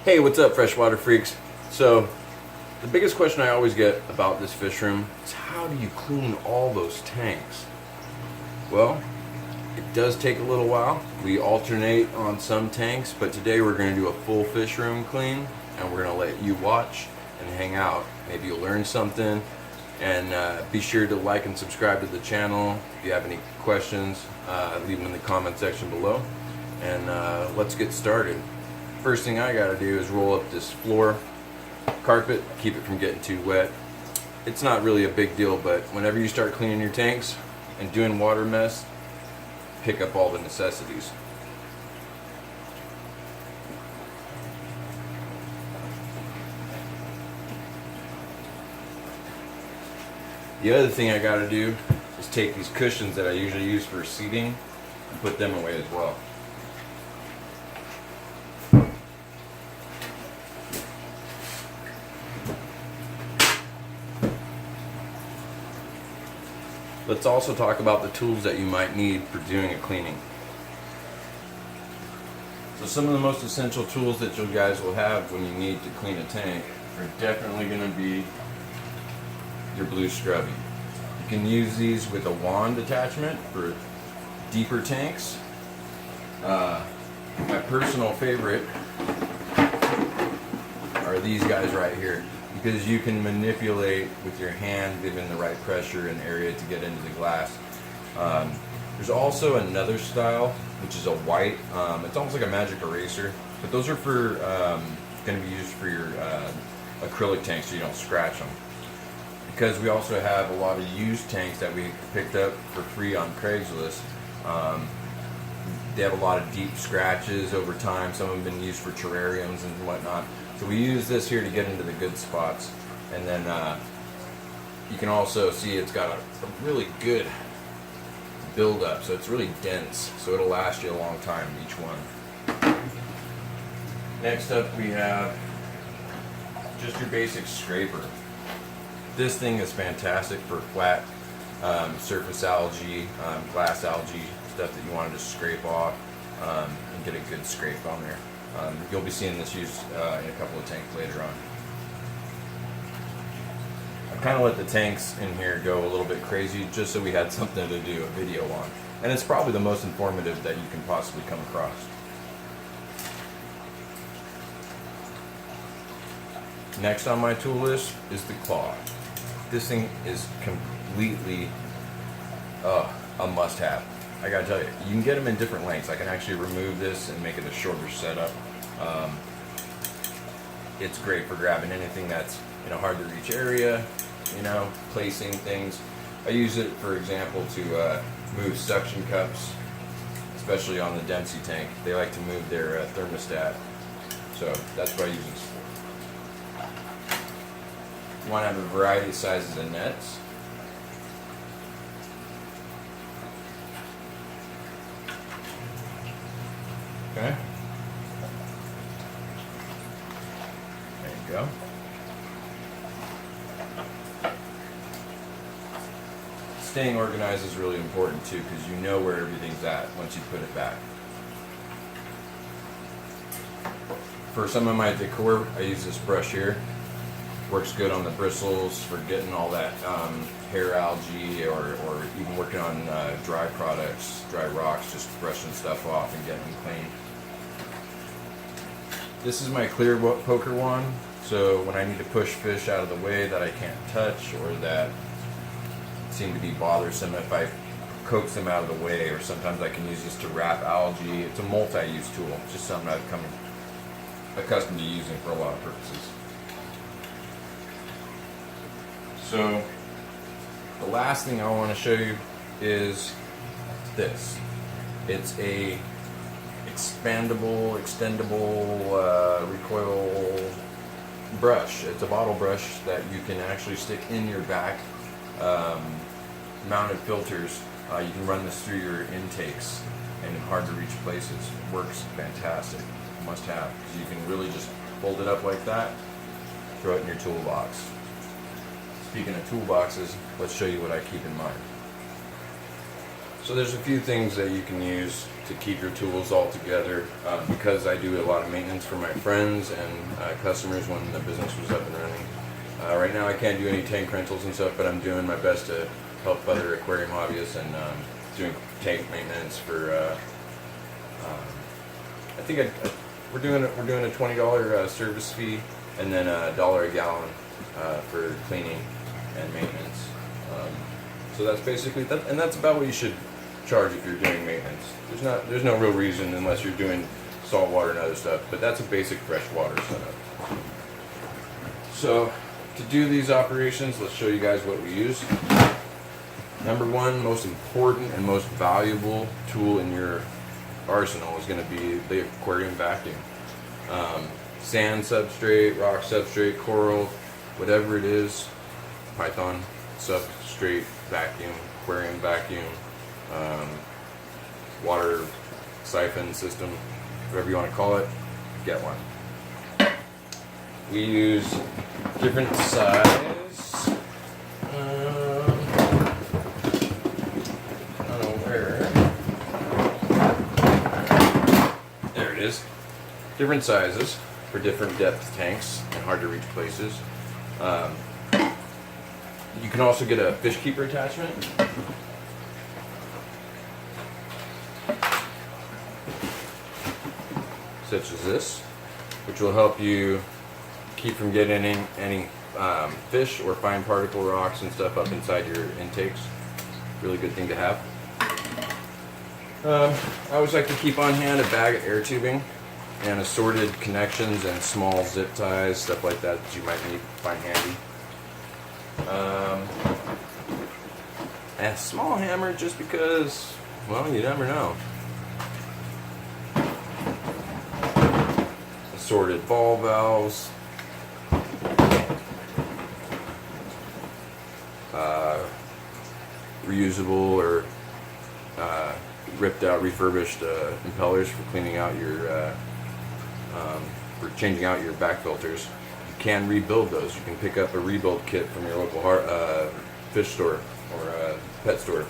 Hey, what's up, freshwater freaks? So, the biggest question I always get about this fish room is how do you clean all those tanks? Well, it does take a little while. We alternate on some tanks, but today we're going to do a full fish room clean, and we're going to let you watch and hang out. Maybe you'll learn something, and be sure to like and subscribe to the channel. If you have any questions, leave them in the comment section below, and let's get started. First thing I gotta do is roll up this floor carpet, keep it from getting too wet. It's not really a big deal, but whenever you start cleaning your tanks and doing water mess, pick up all the necessities. The other thing I gotta do is take these cushions that I usually use for seating and put them away as well. Let's also talk about the tools that you might need for doing a cleaning. So some of the most essential tools that you guys will have when you need to clean a tank are definitely going to be your blue scrubby. You can use these with a wand attachment for deeper tanks. My personal favorite are these guys right here, because you can manipulate with your hand, given the right pressure and area to get into the glass. There's also another style, which is a white. It's almost like a magic eraser, but those are for going to be used for your acrylic tanks, so you don't scratch them. Because we also have a lot of used tanks that we picked up for free on Craigslist. They have a lot of deep scratches over time. Some of them have been used for terrariums and whatnot. So we use this here to get into the good spots. And then you can also see it's got a really good buildup. So it's really dense. So it'll last you a long time, each one. Next up we have just your basic scraper. This thing is fantastic for flat surface algae, glass algae, stuff that you want to just scrape off and get a good scrape on there. You'll be seeing this used in a couple of tanks later on. I kind of let the tanks in here go a little bit crazy just so we had something to do a video on. And it's probably the most informative that you can possibly come across. Next on my tool list is the claw. This thing is completely a must-have. I gotta tell you, you can get them in different lengths. I can actually remove this and make it a shorter setup. It's great for grabbing anything that's in a hard to reach area, placing things. I use it, for example, to move suction cups, especially on the Dempsey tank. They like to move their thermostat, so that's what I use this for. You want to have a variety of sizes of nets. Okay. There you go. Staying organized is really important too, because you know where everything's at once you put it back. For some of my decor, I use this brush here. Works good on the bristles for getting all that hair algae, or even working on dry products, dry rocks, just brushing stuff off and getting them clean. This is my clear poker wand, so when I need to push fish out of the way that I can't touch or that seem to be bothersome, if I coax them out of the way, or sometimes I can use this to wrap algae. It's a multi-use tool. It's just something I've come accustomed to using for a lot of purposes. So the last thing I want to show you is this. It's a expandable, extendable recoil brush. It's a bottle brush that you can actually stick in your back mounted filters. You can run this through your intakes and in hard to reach places. It works fantastic. Must have, because you can really just fold it up like that, throw it in your toolbox. Speaking of toolboxes, let's show you what I keep in mind. So there's a few things that you can use to keep your tools all together. Because I do a lot of maintenance for my friends and customers when the business was up and running. Right now I can't do any tank rentals and stuff, but I'm doing my best to help other aquarium hobbyists and doing tank maintenance for. I think we're doing a $20 service fee and then $1 a gallon for cleaning and maintenance. So that's basically that, and that's about what you should charge if you're doing maintenance. There's no real reason unless you're doing salt water and other stuff, but that's a basic freshwater setup. So to do these operations, let's show you guys what we use. Number one, most important and most valuable tool in your arsenal is going to be the aquarium vacuum. Sand substrate, rock substrate, coral, whatever it is, python substrate vacuum, aquarium vacuum, water siphon system, whatever you want to call it, get one. We use different size. I don't know where. There it is. Different sizes for different depth tanks and hard to reach places. You can also get a fish keeper attachment. Such as this, which will help you keep from getting any fish or fine particle rocks and stuff up inside your intakes. Really good thing to have. I always like to keep on hand a bag of air tubing and assorted connections and small zip ties, stuff like that that you might need to find handy. And a small hammer just because, well, you never know. Assorted ball valves, reusable or ripped out, refurbished impellers for cleaning out your, for changing out your back filters. You can rebuild those. You can pick up a rebuild kit from your local fish store or pet store.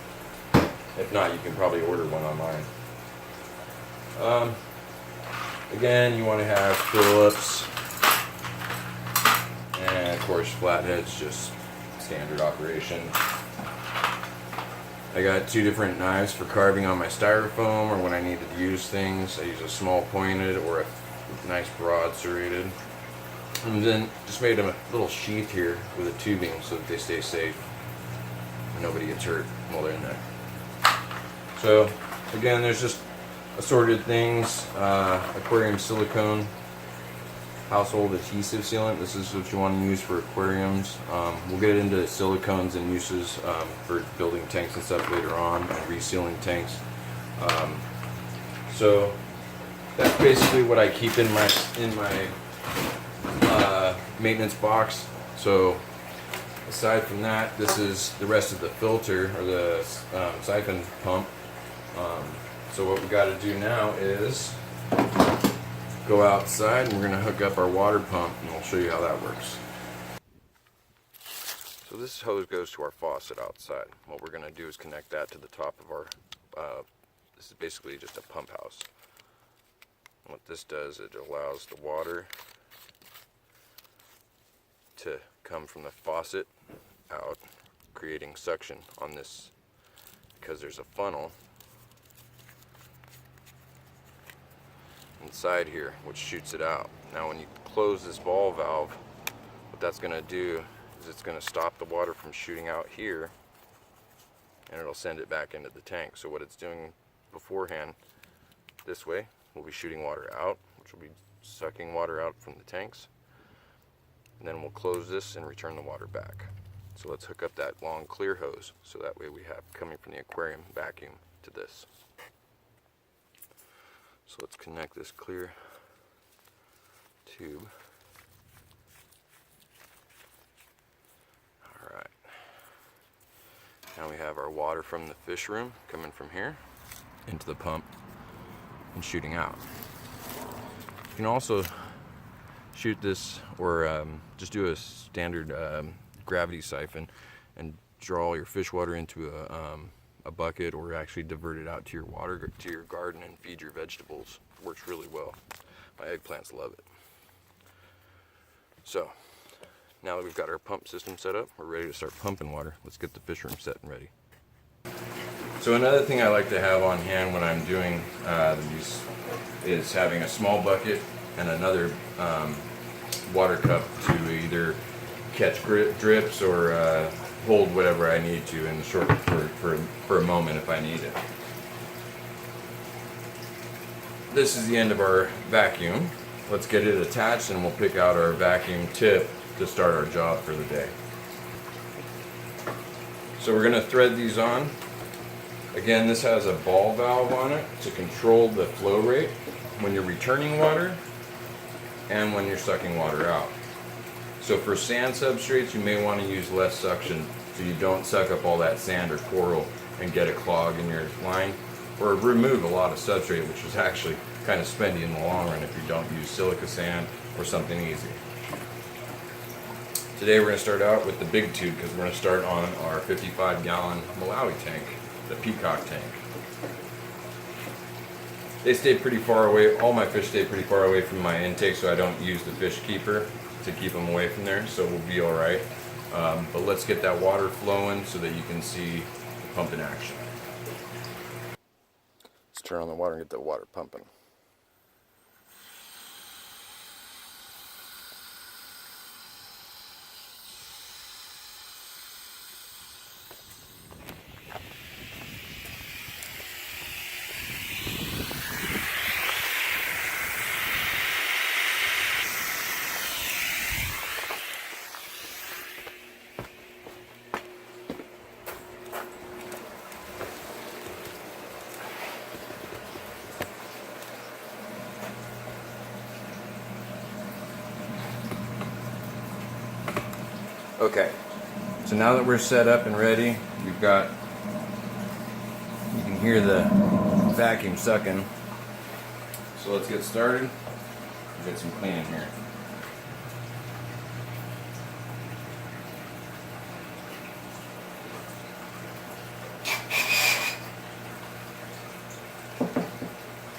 If not, you can probably order one online. Again, you want to have Phillips and of course flatheads, just standard operation. I got two different knives for carving on my styrofoam or when I needed to use things. I use a small pointed or a nice broad serrated. And then just made a little sheath here with a tubing so that they stay safe and nobody gets hurt while they're in there. So again, there's just assorted things, aquarium silicone, household adhesive sealant. This is what you want to use for aquariums. We'll get into silicones and uses for building tanks and stuff later on, and resealing tanks. So that's basically what I keep in my maintenance box. So aside from that, this is the rest of the filter or the siphon pump. So what we got to do now is go outside and we're going to hook up our water pump and we'll show you how that works. So this hose goes to our faucet outside. What we're going to do is connect that to the top of our, this is basically just a pump house. And what this does, it allows the water to come from the faucet out, creating suction on this because there's a funnel inside here which shoots it out. Now when you close this ball valve, what that's going to do is it's going to stop the water from shooting out here and it'll send it back into the tank. So what it's doing beforehand, this way, we'll be shooting water out, which will be sucking water out from the tanks, and then we'll close this and return the water back. So let's hook up that long clear hose so that way we have coming from the aquarium vacuum to this. So let's connect this clear tube. Alright. Now we have our water from the fish room coming from here into the pump and shooting out. You can also shoot this or just do a standard gravity siphon and draw your fish water into a bucket or actually divert it out to your water, to your garden and feed your vegetables. It works really well. My eggplants love it. So now that we've got our pump system set up, we're ready to start pumping water. Let's get the fish room set and ready. So another thing I like to have on hand when I'm doing these is having a small bucket and another water cup to either catch drips or hold whatever I need to in the short for a moment if I need it. This is the end of our vacuum. Let's get it attached and we'll pick out our vacuum tip to start our job for the day. So we're going to thread these on. Again, this has a ball valve on it to control the flow rate when you're returning water and when you're sucking water out. So for sand substrates, you may want to use less suction so you don't suck up all that sand or coral and get a clog in your line, or remove a lot of substrate, which is actually kind of spendy in the long run if you don't use silica sand or something easy. Today we're going to start out with the big tube because we're going to start on our 55-gallon Malawi tank, the Peacock tank. They stay pretty far away, all my fish stay pretty far away from my intake, so I don't use the fish keeper to keep them away from there, so we'll be alright. But let's get that water flowing so that you can see the pump in action. Let's turn on the water and get the water pumping. Okay, so now that we're set up and ready, we've got, you can hear the vacuum sucking. So let's get started. We'll get some cleaning here.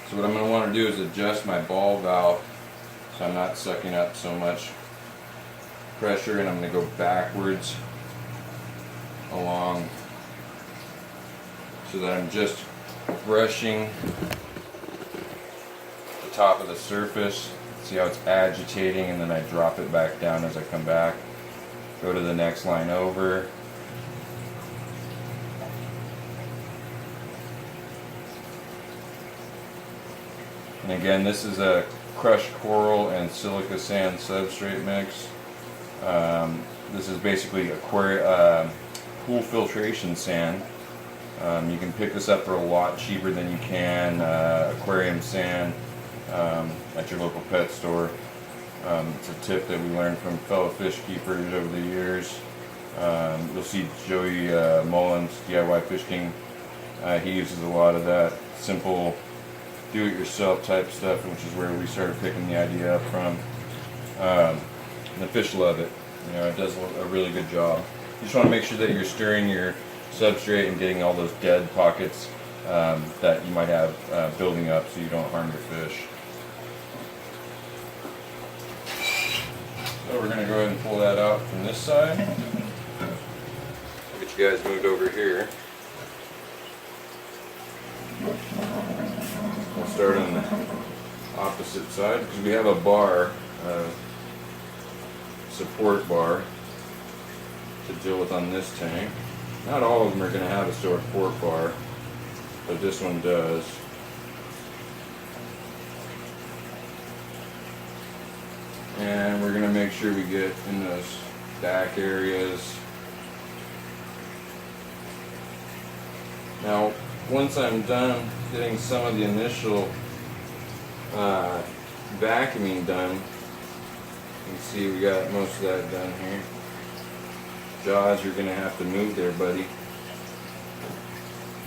So what I'm going to want to do is adjust my ball valve so I'm not sucking up so much pressure, and I'm going to go backwards along so that I'm just brushing the top of the surface. See how it's agitating, and then I drop it back down as I come back. Go to the next line over. And again, this is a crushed coral and silica sand substrate mix. This is basically pool filtration sand. You can pick this up for a lot cheaper than you can aquarium sand at your local pet store. It's a tip that we learned from fellow fish keepers over the years. You'll see Joey Mullins, DIY Fish King, he uses a lot of that simple do-it-yourself type stuff, which is where we started picking the idea up from. And the fish love it. You know, it does a really good job. You just want to make sure that you're stirring your substrate and getting all those dead pockets that you might have building up so you don't harm your fish. So we're going to go ahead and pull that out from this side. I'll get you guys moved over here. We'll start on the opposite side because we have a bar, support bar to deal with on this tank. Not all of them are going to have a support bar, but this one does. And we're going to make sure we get in those back areas. Now, once I'm done getting some of the initial vacuuming done, you can see we got most of that done here. Jaws, you're going to have to move there, buddy.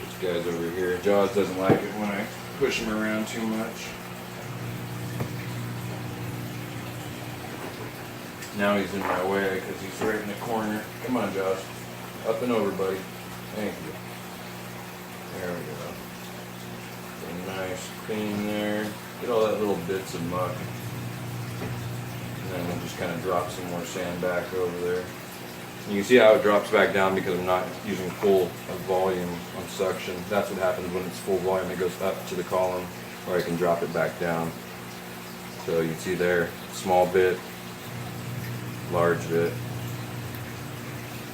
This guy's over here. Jaws doesn't like it when I push him around too much. Now he's in my way because he's right in the corner. Come on, Jaws. Up and over, buddy. Thank you. There we go. So nice, clean there. Get all that little bits of muck. And then we'll just kind of drop some more sand back over there. You can see how it drops back down because I'm not using full volume on suction. That's what happens when it's full volume. It goes up to the column, or I can drop it back down. So you can see there, small bit, large bit.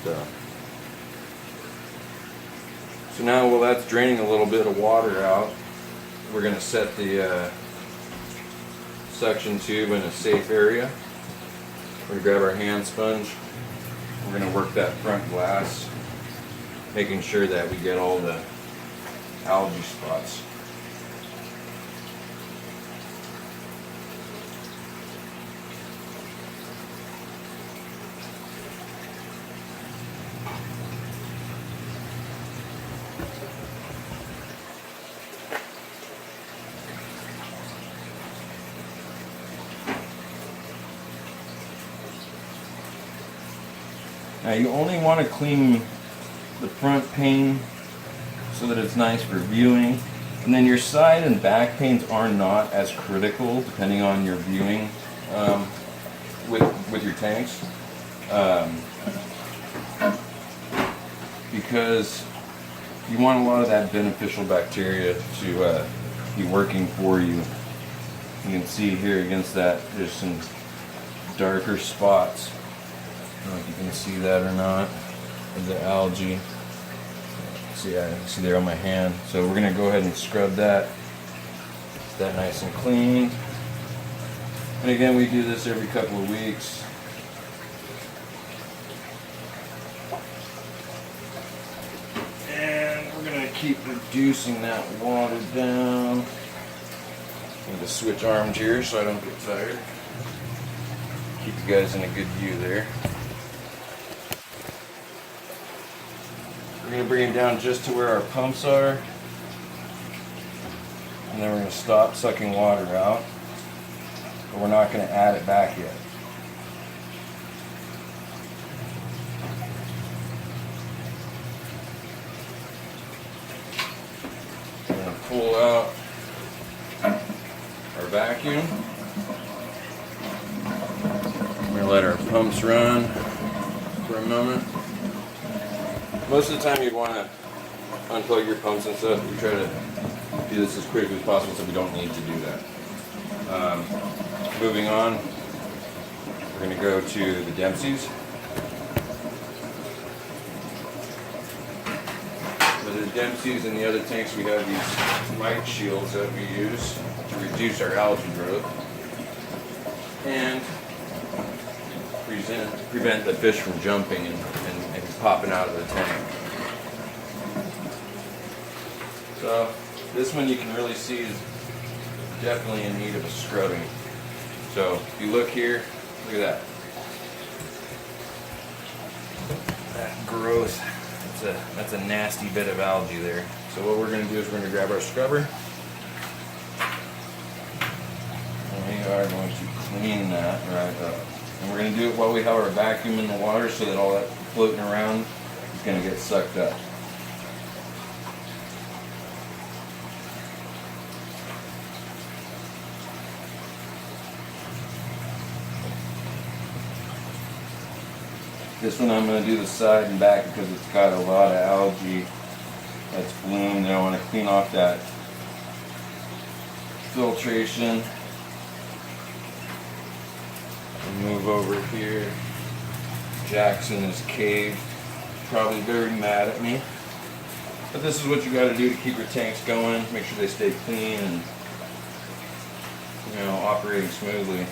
So now, while that's draining a little bit of water out, we're going to set the suction tube in a safe area. We're going to grab our hand sponge. We're going to work that front glass, making sure that we get all the algae spots. Now you only want to clean the front pane so that it's nice for viewing, and then your side and back panes are not as critical depending on your viewing with your tanks, because you want a lot of that beneficial bacteria to be working for you. You can see here against that there's some darker spots. I don't know if you can see that or not, of the algae. See, I see there on my hand. So we're going to go ahead and scrub that. Get that nice and clean. And again, we do this every couple of weeks. And we're going to keep reducing that water down. Need to switch arms here so I don't get tired. Keep you guys in a good view there. We're going to bring it down just to where our pumps are, and then we're going to stop sucking water out, but we're not going to add it back yet. We're going to pull out our vacuum. We're going to let our pumps run for a moment. Most of the time you'd want to unplug your pumps and stuff. We try to do this as quickly as possible so we don't need to do that. Moving on, we're going to go to the Dempsey's. With the Dempsey's and the other tanks, we have these mite shields that we use to reduce our algae growth and prevent the fish from jumping and popping out of the tank. So this one you can really see is definitely in need of a scrubbing. So if you look here, look at that. That growth, that's a nasty bit of algae there. So what we're going to do is we're going to grab our scrubber. And we are going to clean that right up. And we're going to do it while we have our vacuum in the water so that all that floating around is going to get sucked up. This one I'm going to do the side and back because it's got a lot of algae that's bloomed, and I want to clean off that filtration. Move over here. Jackson is caved, probably very mad at me. But this is what you got to do to keep your tanks going. Make sure they stay clean and, operating smoothly.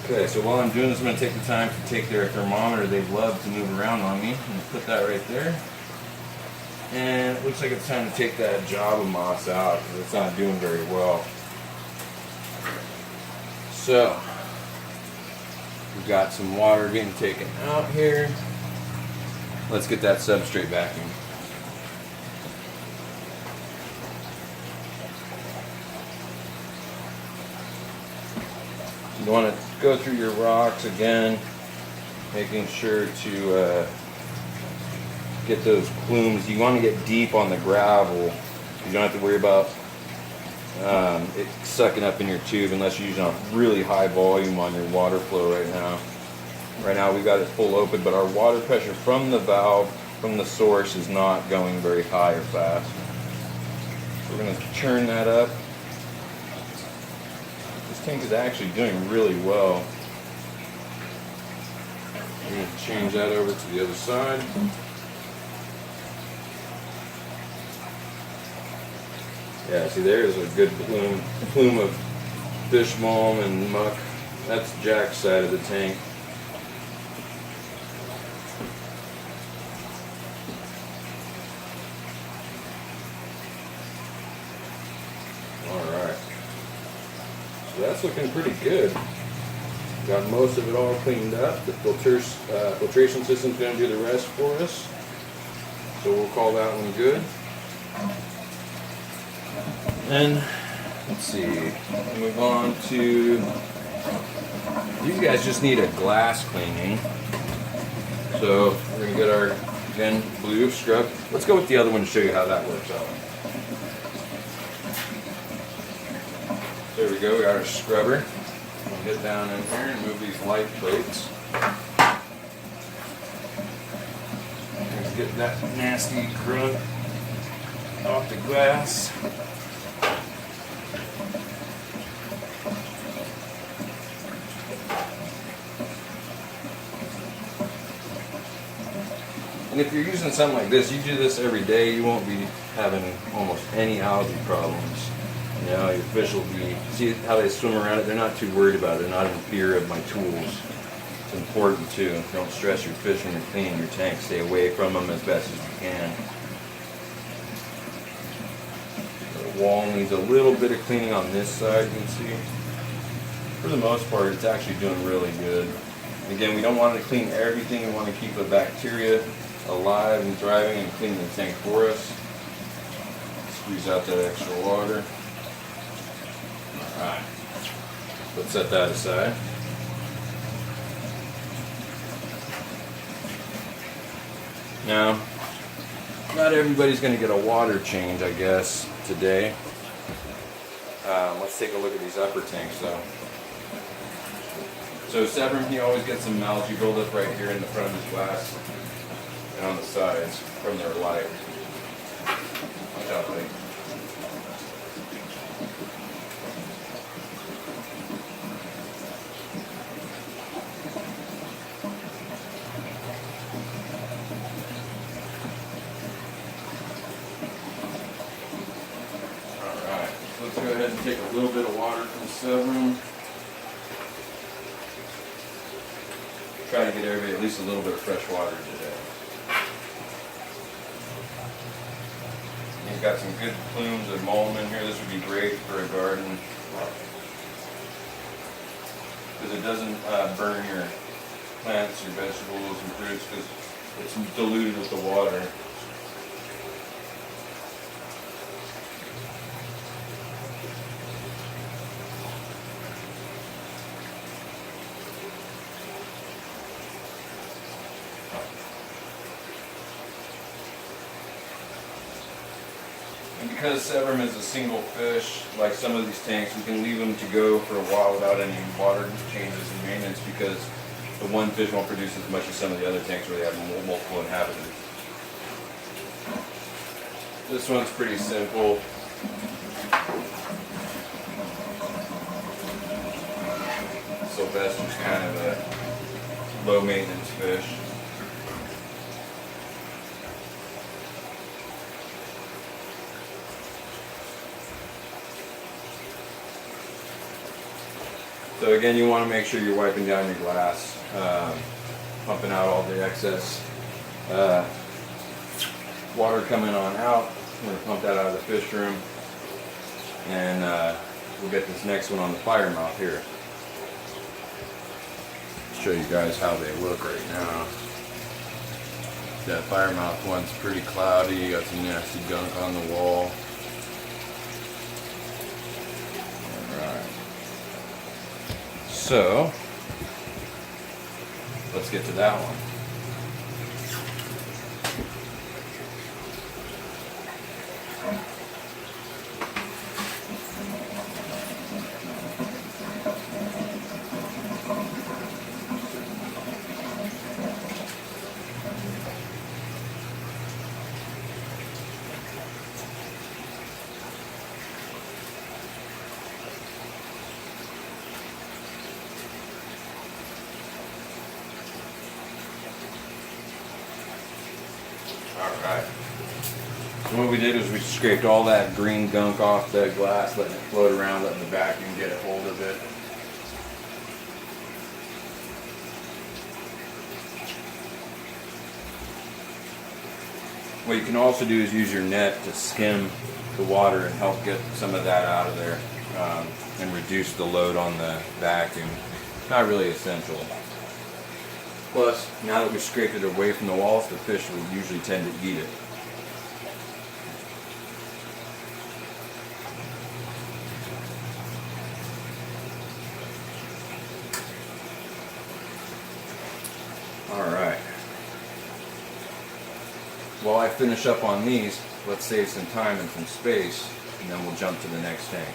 Okay, so while I'm doing this, I'm going to take the time to take their thermometer. They love to move around on me. I'm going to put that right there. And it looks like it's time to take that Java moss out because it's not doing very well. So, we've got some water being taken out here. Let's get that substrate vacuum. You want to go through your rocks again. making sure to get those plumes. You want to get deep on the gravel. You don't have to worry about it sucking up in your tube unless you're using a really high volume on your water flow right now. Right now we've got it full open, but our water pressure from the valve, from the source, is not going very high or fast. So we're going to turn that up. This tank is actually doing really well. I'm going to change that over to the other side. Yeah, see, there's a good plume of fish mulm and muck. That's Jack's side of the tank. Alright. So that's looking pretty good. Got most of it all cleaned up. The filtration system's going to do the rest for us. So we'll call that one good. And let's see, move on to, these guys just need a glass cleaning. So we're going to get our, again, blue scrub. Let's go with the other one to show you how that works out. There we go, we got our scrubber. We'll get down in here and move these light plates. Let's get that nasty grunt off the glass. And if you're using something like this, you do this every day, you won't be having almost any algae problems. You know, your fish will be, see how they swim around it, they're not too worried about it, they're not in fear of my tools. It's important too, don't stress your fish when you're cleaning your tank, stay away from them as best as you can. The wall needs a little bit of cleaning on this side, you can see. For the most part, it's actually doing really good. Again, we don't want to clean everything, we want to keep the bacteria alive and thriving and clean the tank for us. Squeeze out that extra water. Alright, let's set that aside. Now, not everybody's going to get a water change, I guess, today. Let's take a look at these upper tanks though. So Severn, he always gets some algae buildup right here in the front of his glass and on the sides from their light. Watch out, buddy. Alright, so let's go ahead and take a little bit of water from Severn. Try to get everybody at least a little bit of fresh water today. You've got some good plumes of mulm in here. This would be great for a garden because it doesn't burn your plants, your vegetables, and fruits because it's diluted with the water. And because Severn is a single fish, like some of these tanks, we can leave them to go for a while without any water changes and maintenance because the one fish won't produce as much as some of the other tanks where they have multiple inhabitants. This one's pretty simple. Sylvester's kind of a low maintenance fish. So again, you want to make sure you're wiping down your glass, pumping out all the excess water coming on out. I'm going to pump that out of the fish room, and we'll get this next one on the fire mouth here. Show you guys how they look right now. That fire mouth one's pretty cloudy, got some nasty gunk on the wall. Alright. So, let's let's get to that one. Alright. So what we did is we scraped all that green gunk off the glass, letting it float around, letting the vacuum get a hold of it. What you can also do is use your net to skim the water and help get some of that out of there, and reduce the load on the vacuum. Not really essential. Plus, now that we've scraped it away from the walls, the fish will usually tend to eat it. Alright. While I finish up on these, let's save some time and some space, and then we'll jump to the next tank.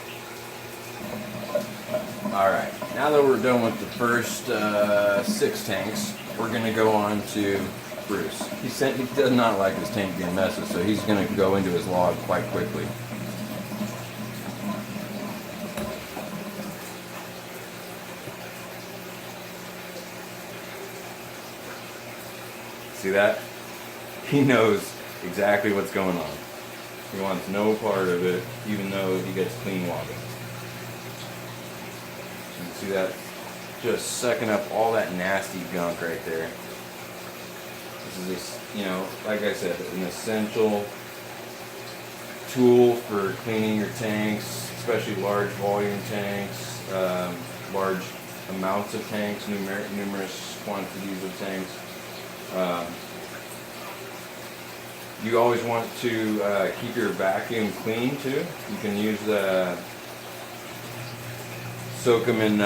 Alright, now that we're done with the first 6 tanks, we're going to go on to Bruce. He does not like his tank being messy, so he's going to go into his log quite quickly. See that? He knows exactly what's going on. He wants no part of it, even though he gets clean water. You can see that? Just sucking up all that nasty gunk right there. This is, like I said, an essential tool for cleaning your tanks, especially large volume tanks, large amounts of tanks, numerous quantities of tanks. You always want to keep your vacuum clean too. You can use soak them in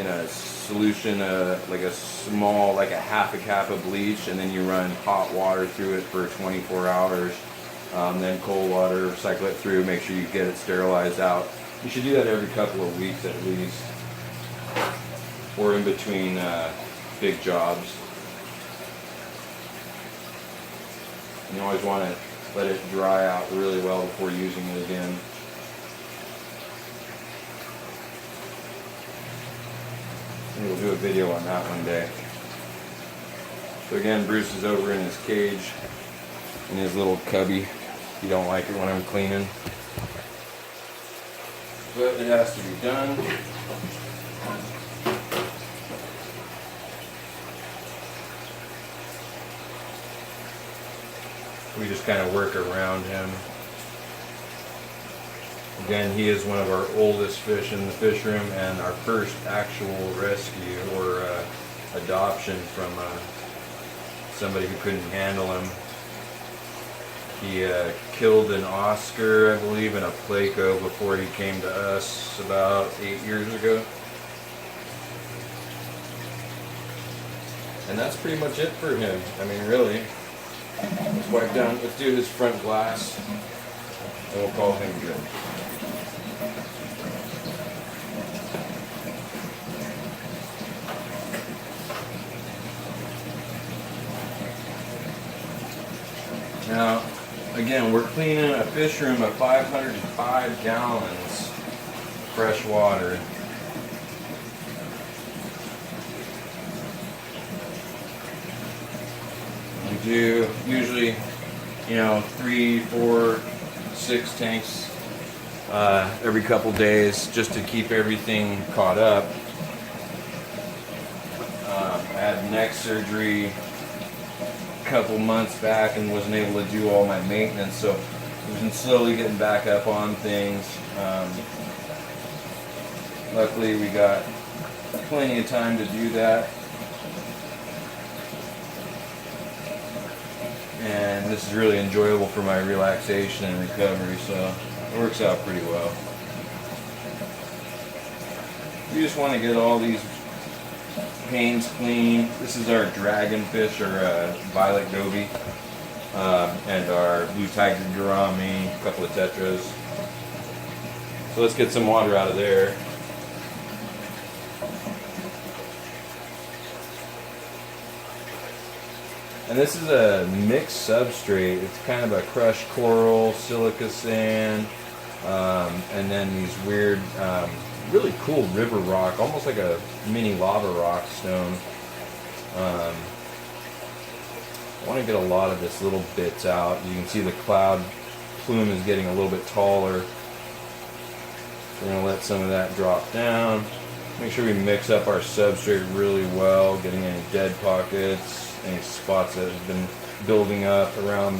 a solution, like a half a cup of bleach, and then you run hot water through it for 24 hours. Then cold water, cycle it through, make sure you get it sterilized out. You should do that every couple of weeks at least, or in between big jobs. And you always want to let it dry out really well before using it again. Maybe we'll do a video on that one day. So again, Bruce is over in his cage, in his little cubby. He don't like it when I'm cleaning, but it has to be done. We just kind of work around him. Again, he is one of our oldest fish in the fish room and our first actual rescue or adoption from somebody who couldn't handle him. He killed an Oscar, I believe, in a Placo before he came to us about 8 years ago. And that's pretty much it for him. I mean, really. Let's wipe down, let's do his front glass, and we'll call him good. Now, again, we're cleaning a fish room of 505 gallons fresh water. We do usually, 3, 4, 6 tanks every couple days just to keep everything caught up. I had neck surgery a couple months back and wasn't able to do all my maintenance, so I've been slowly getting back up on things. Luckily we got plenty of time to do that. And this is really enjoyable for my relaxation and recovery, so it works out pretty well. You just want to get all these Hane's Clean. This is our dragonfish, or violet goby, and our blue tiger gourami, a couple of tetras. So let's get some water out of there. And this is a mixed substrate. It's kind of a crushed coral, silica sand, and then these weird, really cool river rock, almost like a mini lava rock stone. I want to get a lot of this little bits out. You can see the cloud plume is getting a little bit taller. We're going to let some of that drop down. Make sure we mix up our substrate really well, getting any dead pockets, any spots that have been building up around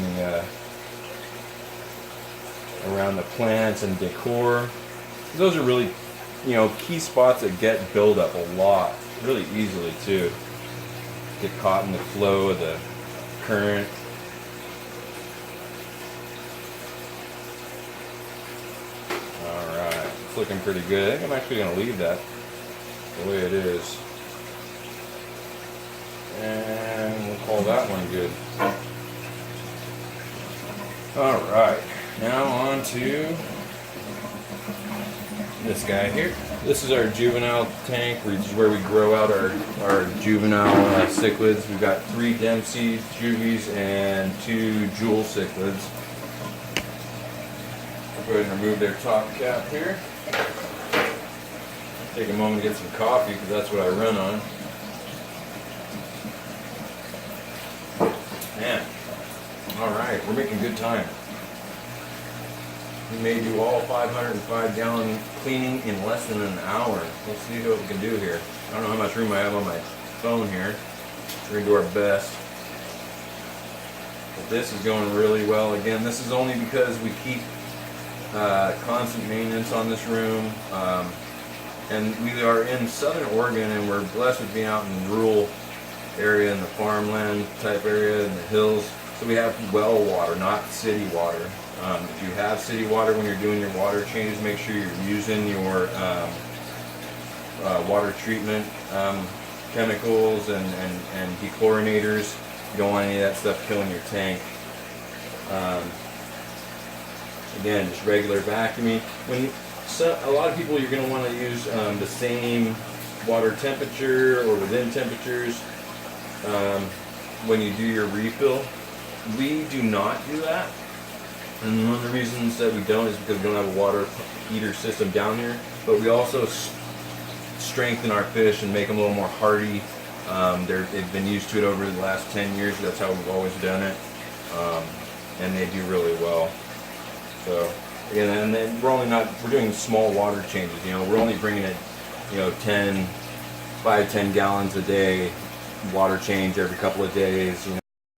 the plants and decor. Those are really, key spots that get build up a lot, really easily too. Get caught in the flow of the current. All right, it's looking pretty good. I think I'm actually going to leave that the way it is. And we'll call that one good. Alright, now on to this guy here. This is our juvenile tank, which is where we grow out our juvenile cichlids. We've got 3 Dempsey juvies and 2 jewel cichlids. I'll go ahead and remove their top cap here. Take a moment to get some coffee because that's what I run on. Man, alright, we're making good time. We may do all 505-gallon cleaning in less than an hour. Let's see what we can do here. I don't know how much room I have on my phone here. We're going to do our best. But this is going really well. Again, this is only because we keep constant maintenance on this room. And we are in southern Oregon, and we're blessed with being out in rural area, in the farmland type area, in the hills. So we have well water, not city water. If you have city water when you're doing your water changes, make sure you're using your water treatment chemicals and dechlorinators. You don't want any of that stuff killing your tank. Again, just regular vacuuming. A lot of people, you're going to want to use the same water temperature or within temperatures when you do your refill. We do not do that, and one of the reasons that we don't is because we don't have a water heater system down here, but we also strengthen our fish and make them a little more hardy. They've been used to it over the last 10 years. That's how we've always done it, and they do really well. So again, and then we're doing small water changes. We're only bringing it 5-10 gallons a day, water change every couple of days.